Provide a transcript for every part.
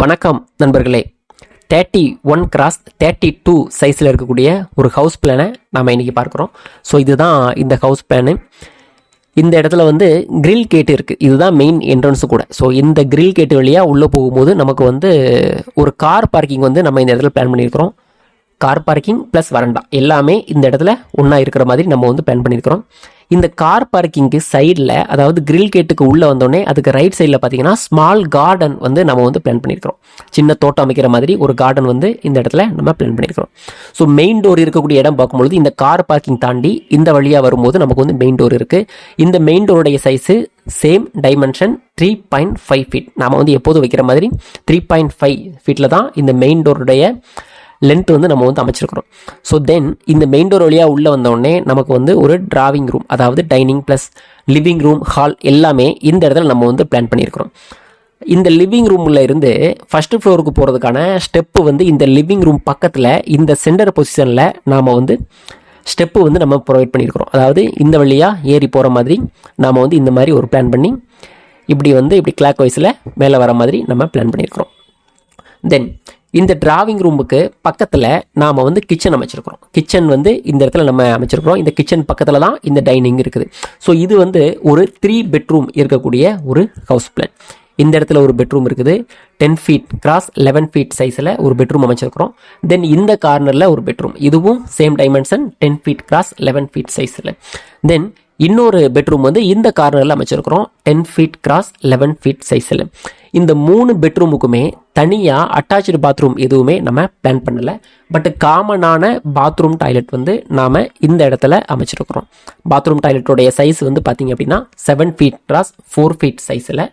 வணக்கம் நண்பர்களே. 31x32 சைஸில் இருக்கக்கூடிய ஒரு ஹவுஸ் பிளானை நாம் இன்றைக்கி பார்க்குறோம். ஸோ இதுதான் இந்த ஹவுஸ் பிளானு. இந்த இடத்துல வந்து கிரில் கேட்டு இருக்குது. இதுதான் மெயின் என்ட்ரன்ஸு கூட. ஸோ இந்த கிரில் கேட்டு வழியாக உள்ளே போகும்போது நமக்கு வந்து ஒரு கார் பார்க்கிங் வந்து நம்ம இந்த இடத்துல பிளான் பண்ணியிருக்கிறோம். கார் பார்க்கிங் ப்ளஸ் வரண்டா எல்லாமே இந்த இடத்துல ஒன்றா இருக்கிற மாதிரி நம்ம வந்து பிளான் பண்ணியிருக்கிறோம். இந்த கார் பார்க்கிங்க்கு சைடில், அதாவது கிரில் கேட்டுக்கு உள்ளே வந்தோடனே அதுக்கு ரைட் சைடில் பார்த்தீங்கன்னா ஸ்மால் கார்டன் வந்து நம்ம வந்து பிளான் பண்ணியிருக்கிறோம். சின்ன தோட்டம் அமைக்கிற மாதிரி ஒரு கார்டன் வந்து இந்த இடத்துல நம்ம பிளான் பண்ணியிருக்கிறோம். ஸோ மெயின் டோர் இருக்கக்கூடிய இடம் பார்க்கும்பொழுது இந்த கார் பார்க்கிங் தாண்டி இந்த வழியாக வரும்போது நமக்கு வந்து மெயின் டோர் இருக்குது. இந்த மெயின் டோருடைய சைஸு சேம் டைமென்ஷன் 3.5 ஃபீட். நாம் வந்து எப்போதும் வைக்கிற மாதிரி 3.5 ஃபீட்டில் தான் இந்த மெயின் டோருடைய லென்த் வந்து நம்ம வந்து அமைச்சிருக்கிறோம். ஸோ தென் இந்த மெயின் டோர் வழியாக உள்ளே வந்தோடனே நமக்கு வந்து ஒரு டிராவிங் ரூம், அதாவது dining plus living room, hall எல்லாமே இந்த இடத்துல நம்ம வந்து பிளான் பண்ணியிருக்கிறோம். இந்த லிவிங் ரூமில் இருந்து ஃபஸ்ட்டு ஃப்ளோருக்கு போகிறதுக்கான ஸ்டெப்பு வந்து இந்த லிவிங் ரூம் பக்கத்தில் இந்த சென்டர் பொசிஷனில் நாம் வந்து ஸ்டெப்பு வந்து நம்ம ப்ரொவைட் பண்ணியிருக்கிறோம். அதாவது இந்த வழியாக ஏறி போகிற மாதிரி நாம் வந்து இந்த மாதிரி ஒரு பிளான் பண்ணி இப்படி கிளாக் வைஸில் மேலே வர மாதிரி நம்ம பிளான் பண்ணியிருக்கிறோம். தென் இந்த டிராவிங் ரூமுக்கு பக்கத்தில் நாம் வந்து கிச்சன் அமைச்சிருக்கிறோம். கிச்சன் வந்து இந்த இடத்துல நம்ம அமைச்சிருக்கிறோம். இந்த கிச்சன் பக்கத்தில் தான் இந்த டைனிங் இருக்குது. ஸோ இது வந்து ஒரு 3 பெட்ரூம் இருக்கக்கூடிய ஒரு ஹவுஸ் பிளான். இந்த இடத்துல ஒரு பெட்ரூம் இருக்குது. 10 ஃபீட் கிராஸ் 11 ஃபீட் சைஸில் ஒரு பெட்ரூம் அமைச்சிருக்கிறோம். தென் இந்த கார்னரில் ஒரு பெட்ரூம், இதுவும் same dimension 10 feet cross 11 feet சைஸில். தென் இன்னொரு பெட்ரூம் வந்து இந்த கார்னரில் அமைச்சிருக்கிறோம் 10 ஃபீட் கிராஸ் 11 ஃபீட் சைஸில். இந்த 3 பெட்ரூமுக்குமே தனியாக அட்டாச்சு பாத்ரூம் எதுவுமே நம்ம பிளான் பண்ணலை. பட் காமனான பாத்ரூம் டாய்லெட் வந்து நாம் இந்த இடத்துல அமைச்சிருக்கிறோம். பாத்ரூம் டாய்லெட்டோடைய சைஸ் வந்து பார்த்திங்க அப்படின்னா 7 ஃபீட் கிராஸ் 4 ஃபீட் சைஸில்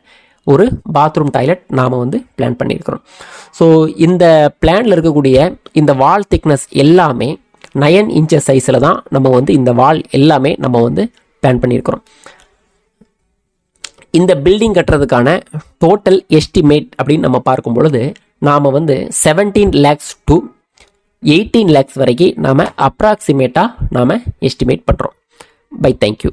ஒரு பாத்ரூம் டாய்லெட் நாம் வந்து பிளான் பண்ணியிருக்கிறோம். ஸோ இந்த பிளானில் இருக்கக்கூடிய இந்த வால் திக்னஸ் எல்லாமே 9 இன்ச்சஸ் சைஸில் தான் நம்ம வந்து இந்த வால் எல்லாமே நம்ம வந்து பிளான் பண்ணியிருக்கிறோம். இந்த பில்டிங் கட்டுறதுக்கான டோட்டல் எஸ்டிமேட் அப்படின்னு நம்ம பார்க்கும் பொழுது நாம் வந்து 17 lakhs to 18 lakhs வரைக்கும் நாம் அப்ராக்சிமேட்டாக நாம் எஸ்டிமேட் பண்ணுறோம். By thank you.